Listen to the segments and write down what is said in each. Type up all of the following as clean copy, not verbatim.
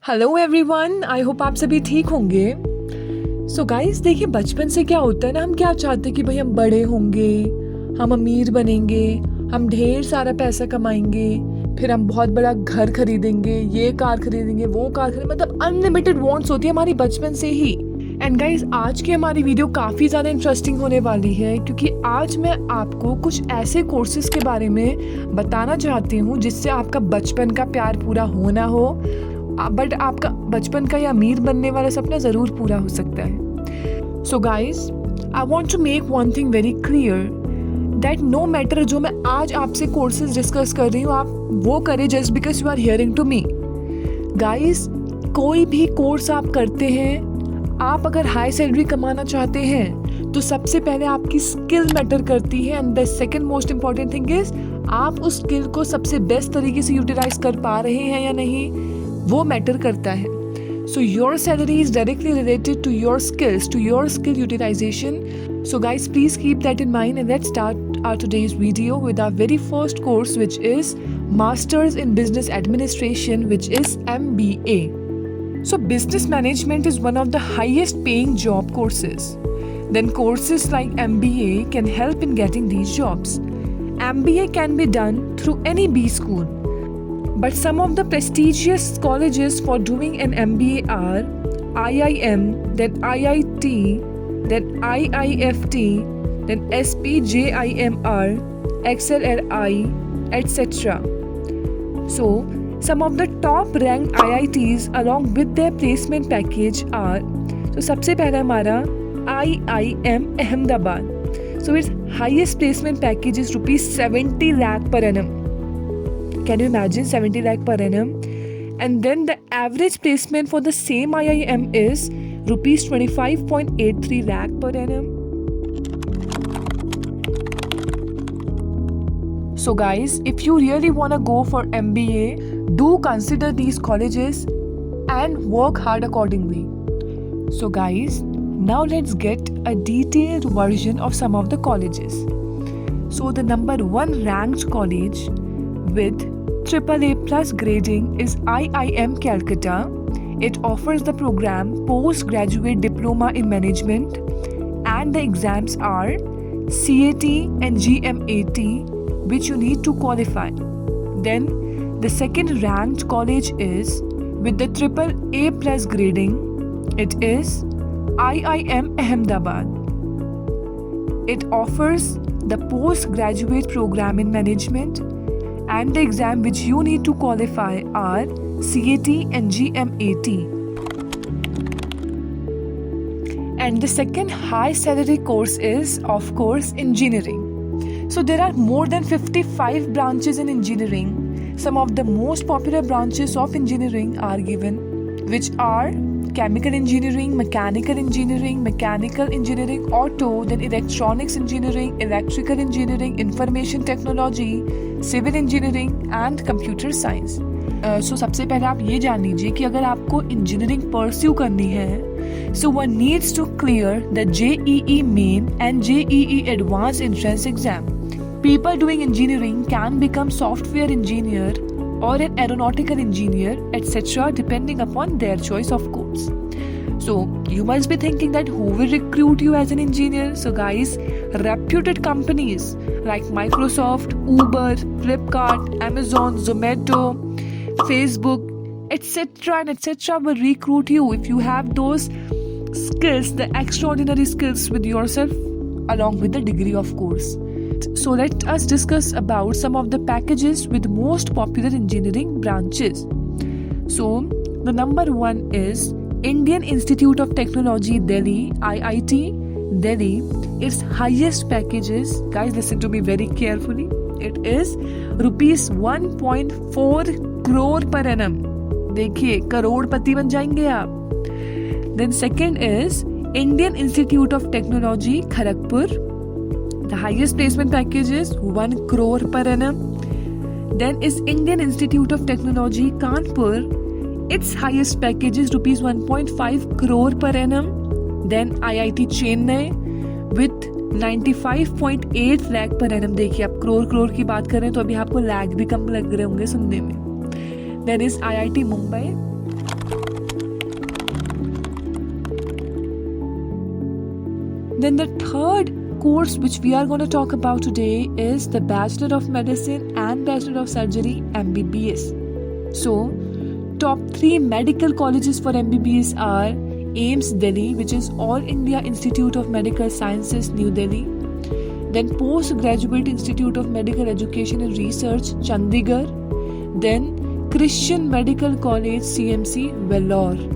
Hello everyone, I hope आप सभी ठीक होंगे। सो गाइस, देखिए बचपन से क्या होता है ना, हम क्या चाहते हैं कि भाई हम बड़े होंगे, हम अमीर बनेंगे, हम ढेर सारा पैसा कमाएंगे, फिर हम बहुत बड़ा घर खरीदेंगे, ये कार खरीदेंगे, वो कार खरीदेंगे, मतलब अनलिमिटेड वांट्स होती है हमारी बचपन से ही। एंड गाइस, आज की हमारी वीडियो काफ़ी ज़्यादा इंटरेस्टिंग होने वाली है, क्योंकि आज मैं आपको कुछ ऐसे कोर्सेज के बारे में बताना चाहती हूँ जिससे आपका बचपन का प्यार पूरा होना हो, बट आपका बचपन का या अमीर बनने वाला सपना ज़रूर पूरा हो सकता है। So guys, I want to make one thing very clear that no matter जो मैं आज आपसे कोर्सेज डिस्कस कर रही हूँ, आप वो करें just because you are hearing to me. Guys, कोई भी कोर्स आप करते हैं, आप अगर हाई सैलरी कमाना चाहते हैं तो सबसे पहले आपकी स्किल मैटर करती है, and the second most important thing is आप उस स्किल को सबसे बेस्ट तरीके से यूटिलाइज कर पा रहे हैं या नहीं, वो मैटर करता है। So your salary is directly related to your skills, to your skill utilisation. So guys, please keep that in mind and let's start our today's video with our very first course, which is Masters in Business Administration, which is MBA. So business management is one of the highest paying job courses. Then courses like MBA can help in getting these jobs. MBA can be done through any B school. But some of the prestigious colleges for doing an MBA are IIM, then IIT, then IIFT, then SPJIMR, XLRI, etc. So, some of the top ranked IITs along with their placement package are, so सबसे पहला हमारा IIM Ahmedabad. So its highest placement package is ₹70 lakh per annum. Can you imagine 70 lakh per annum? And then the average placement for the same IIM is rupees 25.83 lakh per annum. So guys, if you really want to go for MBA, do consider these colleges and work hard accordingly. So guys, now let's get a detailed version of some of the colleges. So the number 1 ranked college with AAA plus grading is IIM Calcutta. It offers the program Postgraduate Diploma in Management, and the exams are CAT and GMAT, which you need to qualify. Then the second ranked college is with the AAA plus grading. It is IIM Ahmedabad. It offers the postgraduate program in management, and the exam which you need to qualify are CAT and GMAT. And the second high salary course is, of course, engineering. So there are more than 55 branches in engineering. Some of the most popular branches of engineering are given, which are chemical engineering, mechanical engineering, auto, then electronics engineering, electrical engineering, information technology, civil engineering and computer science. So सबसे पहले आप ये जान लीजिए कि अगर आपको engineering pursue करनी है, so one needs to clear the JEE Main and JEE Advanced Entrance Exam. People doing engineering can become software engineer or an aeronautical engineer, etc., depending upon their choice, of course. So you must be thinking that who will recruit you as an engineer? So guys, reputed companies like Microsoft, Uber, Flipkart, Amazon, Zomato, Facebook, etc. and etc. will recruit you if you have those skills, the extraordinary skills with yourself, along with the degree, of course. So let us discuss about some of the packages with most popular engineering branches. So the number 1 is Indian Institute of Technology Delhi, IIT Delhi. Its highest packages, guys listen to me very carefully, it is rupees 1.4 crore per annum. देखिए, करोड़पति बन जाएंगे आप. Then second is Indian Institute of Technology Kharagpur. The highest placement package is 1 crore per annum. Then is Indian Institute of Technology Kanpur. Its highest package is rupees 1.5 crore per annum. Then IIT Chennai with 95.8 lakh per annum. देखिए, आप करोड़ की बात कर रहे हैं तो अभी आपको लैग भी कम लग रहे होंगे सुनने में. Then is IIT Mumbai. Then the third course which we are going to talk about today is the Bachelor of Medicine and Bachelor of Surgery MBBS. So, top 3 medical colleges for MBBS are AIMS Delhi, which is All India Institute of Medical Sciences, New Delhi. Then Postgraduate Institute of Medical Education and Research, Chandigarh. Then Christian Medical College, CMC, Vellore.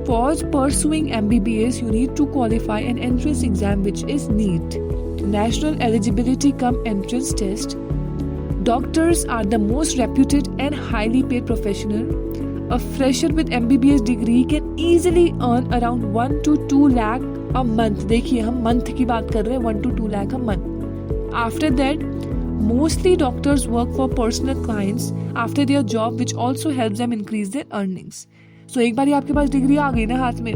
For pursuing MBBS, you need to qualify an entrance exam which is NEET, National Eligibility Cum Entrance Test. Doctors are the most reputed and highly paid professional. A fresher with MBBS degree can easily earn around 1 to 2 lakh a month. देखिए हम month की बात कर रहे हैं, 1 to 2 lakh a month. After that, mostly doctors work for personal clients after their job, which also helps them increase their earnings. So एक बार आपके पास degree आ गई ना हाथ में,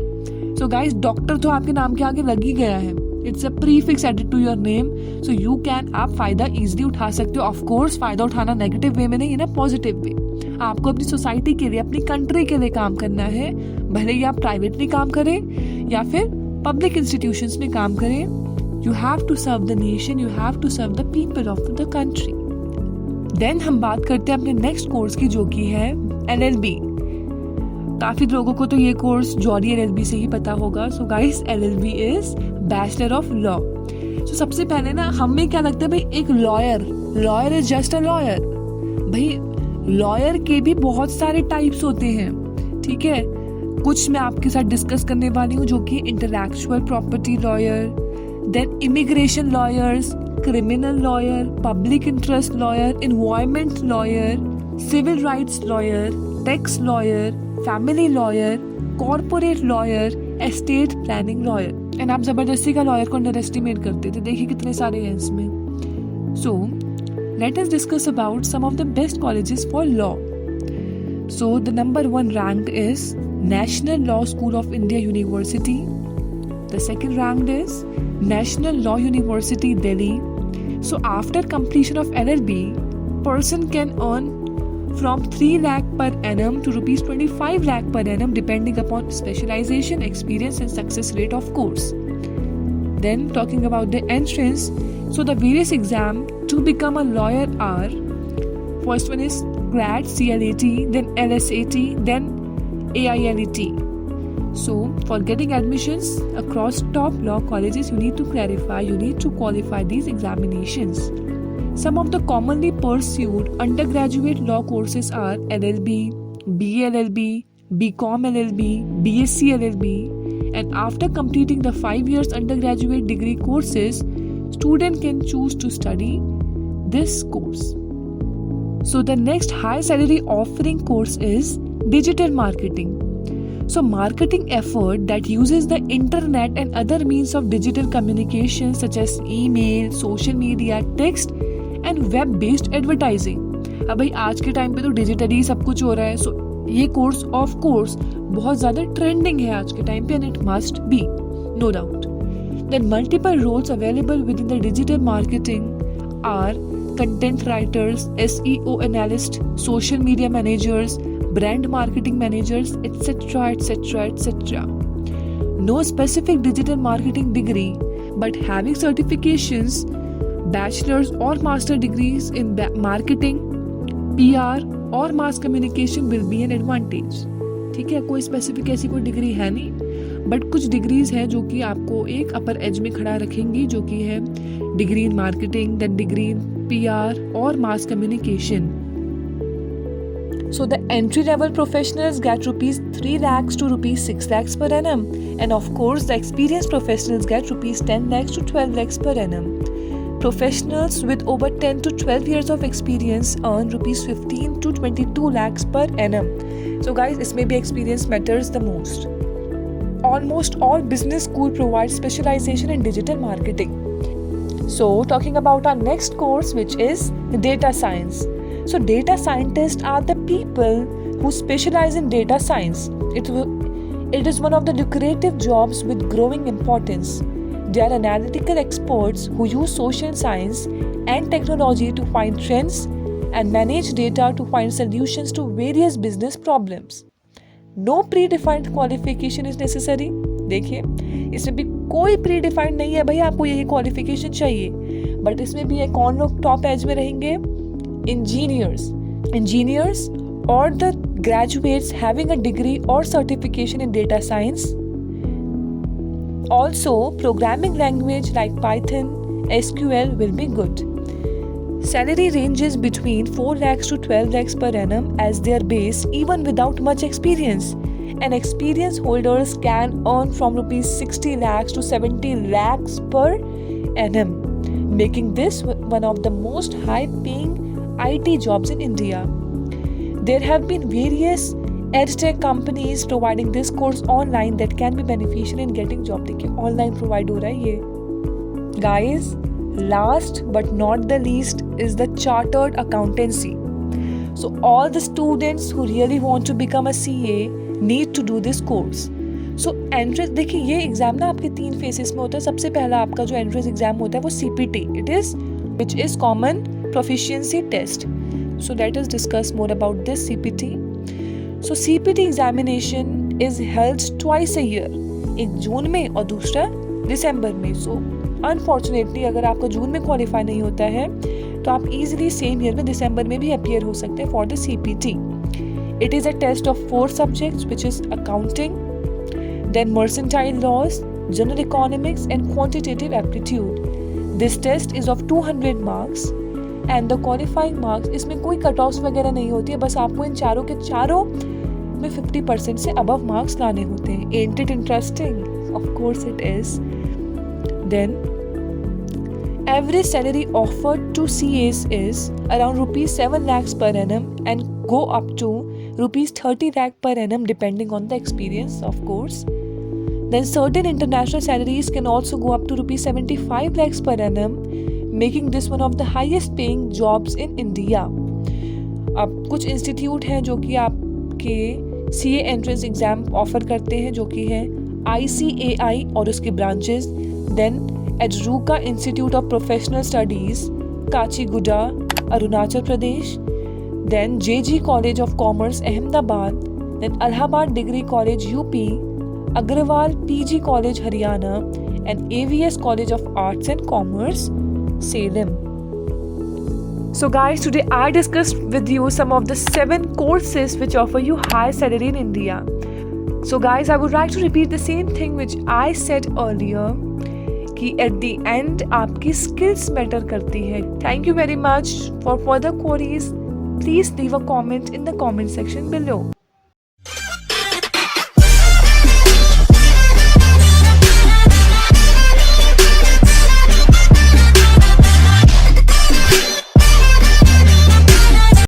so guys डॉक्टर तो आपके नाम के आगे लग ही गया है. It's a prefix added to your name, so you can आप फायदा easily उठा सकते हो. Of course फायदा उठाना नेगेटिव वे में नहीं है ना, पॉजिटिव वे. आपको अपनी सोसाइटी के लिए, अपनी कंट्री के लिए काम करना है, भले ही आप प्राइवेटली काम करें या फिर पब्लिक इंस्टीट्यूशंस में काम करें. You have to serve the nation, you have to serve the people of the country. Then हम बात करते हैं अपने नेक्स्ट कोर्स की, जो कि है LLB. काफ़ी लोगों को तो ये कोर्स जॉली LLB से ही पता होगा. So guys, LLB is bachelor of law. So सबसे पहले ना हमें क्या लगता है भाई, एक lawyer is just a lawyer. भाई लॉयर के भी बहुत सारे टाइप्स होते हैं, ठीक है. कुछ मैं आपके साथ डिस्कस करने वाली हूँ, जो कि intellectual property lawyer, then immigration lawyers, criminal lawyer, public interest lawyer, environment lawyer, civil rights lawyer, tax lawyer, family lawyer, corporate lawyer, estate planning lawyer. And आप जबरदस्ती का लॉयर को अंडर एस्टिमेट करते थे, देखिए कितने सारे हैं इसमें. सो let us discuss about some of the best colleges for law. So the number 1 ranked is National Law School of India University. The second ranked is National Law University Delhi. So after completion of LLB, person can earn from 3 lakh per annum to rupees 25 lakh per annum depending upon specialization, experience and success rate of course. Then talking about the entrance, so the various exam to become a lawyer are, first one is CLAT, CLAT, then LSAT, then AILET. So for getting admissions across top law colleges, you need to qualify these examinations. Some of the commonly pursued undergraduate law courses are LLB, BLLB, BCom LLB, BSc LLB, and after completing the 5 years undergraduate degree courses, student can choose to study this course. So the next high salary offering course is digital marketing. So marketing effort that uses the internet and other means of digital communication such as email, social media, text and web based advertising. अब भाई आज के time पे तो digitally सब कुछ हो रहा है. सो ये कोर्स ऑफ कोर्स बहुत ज़्यादा ट्रेंडिंग है आज के टाइम पे, and it must be, no doubt. Then multiple roles available within the digital marketing are content writers, SEO analysts, social media managers, brand marketing managers, etc., etc., etc. No specific digital marketing degree, but having certifications, bachelor's or master degrees in marketing, PR or mass communication will be an advantage. ठीक है, कोई specific ऐसी कोई degree है नहीं, but कुछ degrees हैं जो कि आपको एक अपर एज में खड़ा रखेंगी, जो कि है degree in marketing, then degree in PR और mass communication. So the entry level professionals get rupees 3 lakhs to rupees 6 lakhs per annum, and of course the experienced professionals get rupees 10 lakhs to 12 lakhs per annum. Professionals with over 10 to 12 years of experience earn rupees 15 to 22 lakhs per annum. So guys, इसमें भी experience matters the most. Almost all business school provide specialization in digital marketing. So talking about our next course, which is data science. So data scientists are the people who specialize in data science. It is one of the lucrative jobs with growing importance. They are analytical experts who use social science and technology to find trends and manage data to find solutions to various business problems. No predefined qualification is necessary. देखिए, इसमें भी कोई pre defined नहीं है भाई आपको यही qualification चाहिए, बट इसमें भी है कौन लोग टॉप एज में रहेंगे, इंजीनियर्स और the graduates having a degree और certification in data science. Also, programming language like Python, SQL will be good. Salary ranges between 4 lakhs to 12 lakhs per annum as their base even without much experience. And experience holders can earn from rupees 60 lakhs to 70 lakhs per annum, making this one of the most high-paying IT jobs in India. There have been various EdTech companies providing this course online that can be beneficial in getting job. देखिए online provide हो रहा है ये. Guys, last but not the least is the chartered accountancy. So all the students who really want to become a CA need to do this course. So entrance देखिए ये exam ना आपके 3 faces में होता है. सबसे पहला आपका जो एंट्रेंस एग्जाम होता है वो CPT, which is common proficiency test. So let us discuss more about this CPT. So CPT examination is held twice a year, एक जून में और दूसरा दिसंबर में. So unfortunately अगर आपका जून में क्वालिफाई नहीं होता है तो आप easily सेम ईयर में दिसंबर में भी अपीयर हो सकते हैं for the CPT. It is a test of 4 subjects which is accounting, then mercantile laws, general economics and quantitative aptitude. This test is of 200 marks and the qualifying marks, इसमें कोई cut offs वगैरह नहीं होती है, बस आपको इन चारों के चारों में 50% से अबव मार्क्स लाने होते हैं. Ain't it interesting? Of course it is. Then average salary offered to CAs is around rupees 7 lakhs per annum and go up to rupees 30 lakh per annum depending on the experience, of course. Then certain international salaries can also go up to rupees 75 lakhs per annum, making this one of the highest paying jobs in India. अब कुछ institute हैं जो कि आपके CA entrance exam offer करते हैं, जो कि है ICAI और उसके ब्रांचेस. देन एडरूका institute of professional studies, Kachiguda, Arunachal Pradesh. Then JG college of commerce, Ahmedabad. Then Allahabad degree college, UP. Agarwal PG college, Haryana. And AVS college of arts and commerce, Salem. So guys, today I discussed with you some of the 7 courses which offer you high salary in India. So guys, I would like to repeat the same thing which I said earlier कि at the end आपकी skills matter करती है. Thank you very much. For further queries, please leave a comment in the comment section below.